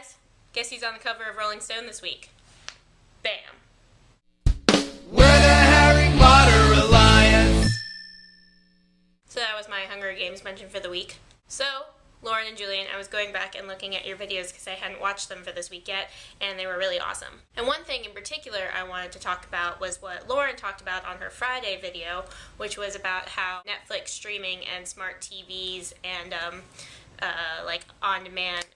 guys, guess who's on the cover of Rolling Stone this week? Bam. We're the Harry Potter Alliance. So that was my Hunger Games mention for the week. So, Lauren and Julian, I was going back and looking at your videos because I hadn't watched them for this week yet, and they were really awesome. And one thing in particular I wanted to talk about was what Lauren talked about on her Friday video, which was about how Netflix streaming and smart TVs and like on-demand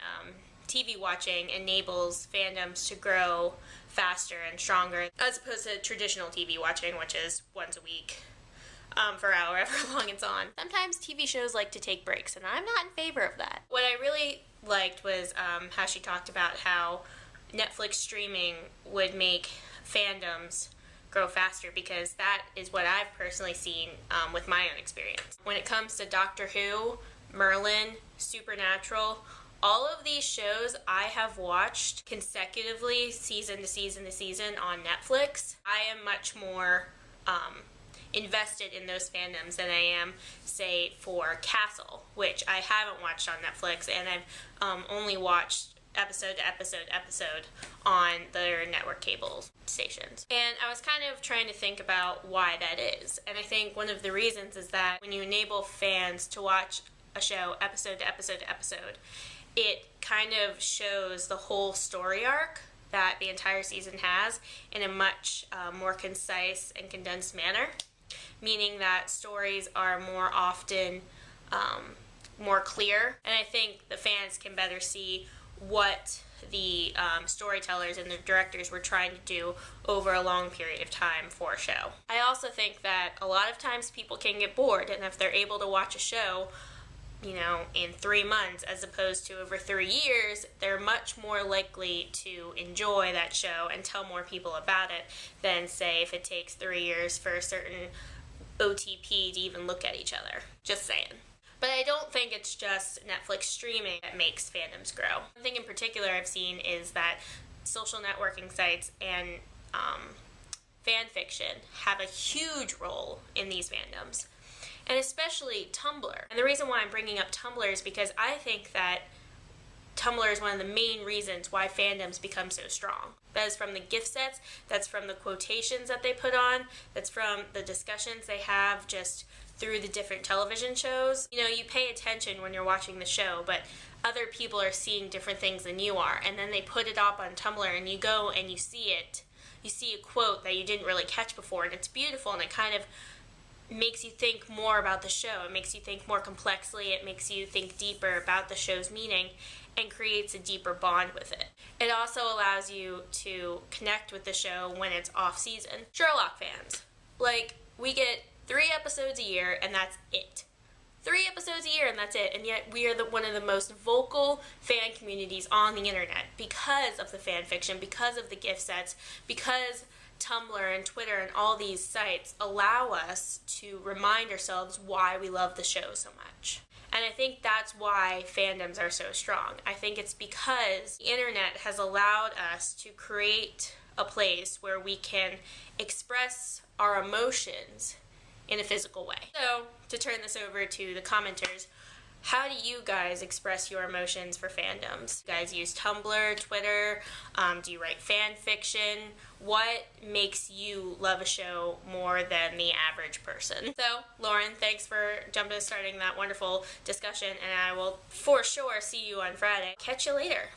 TV watching enables fandoms to grow faster and stronger as opposed to traditional TV watching, which is once a week for however long it's on. Sometimes TV shows like to take breaks, and I'm not in favor of that. What I really liked was how she talked about how Netflix streaming would make fandoms grow faster, because that is what I've personally seen with my own experience. When it comes to Doctor Who, Merlin, Supernatural, all of these shows I have watched consecutively, season to season to season on Netflix. I am much more invested in those fandoms than I am, say, for Castle, which I haven't watched on Netflix, and I've only watched episode to episode on their network cable stations. And I was kind of trying to think about why that is. And I think one of the reasons is that when you enable fans to watch a show episode to episode, it kind of shows the whole story arc that the entire season has in a much more concise and condensed manner, meaning that stories are more often more clear, and I think the fans can better see what the storytellers and the directors were trying to do over a long period of time for a show. I also think that a lot of times people can get bored, and if they're able to watch a show, you know, in 3 months as opposed to over 3 years, they're much more likely to enjoy that show and tell more people about it than, say, if it takes 3 years for a certain OTP to even look at each other. Just saying. But I don't think it's just Netflix streaming that makes fandoms grow. One thing in particular I've seen is that social networking sites and fan fiction have a huge role in these fandoms, and especially Tumblr. And the reason why I'm bringing up Tumblr is because I think that Tumblr is one of the main reasons why fandoms become so strong. That is from the gift sets, that's from the quotations that they put on, that's from the discussions they have just through the different television shows. You know, you pay attention when you're watching the show, but other people are seeing different things than you are, and then they put it up on Tumblr and you go and you see it. You see a quote that you didn't really catch before, and it's beautiful, and it kind of makes you think more about the show. It makes you think more complexly. It makes you think deeper about the show's meaning and creates a deeper bond with it. It also allows you to connect with the show when it's off season. Sherlock fans, like, we get 3 episodes a year and that's it. 3 episodes a year and that's it, and yet we are one of the most vocal fan communities on the internet because of the fan fiction, because of the gift sets, because Tumblr and Twitter and all these sites allow us to remind ourselves why we love the show so much. And I think that's why fandoms are so strong. I think it's because the internet has allowed us to create a place where we can express our emotions in a physical way. So, to turn this over to the commenters, how do you guys express your emotions for fandoms? You guys use Tumblr, Twitter? Do you write fan fiction? What makes you love a show more than the average person? So, Lauren, thanks for starting that wonderful discussion, and I will for sure see you on Friday. Catch you later.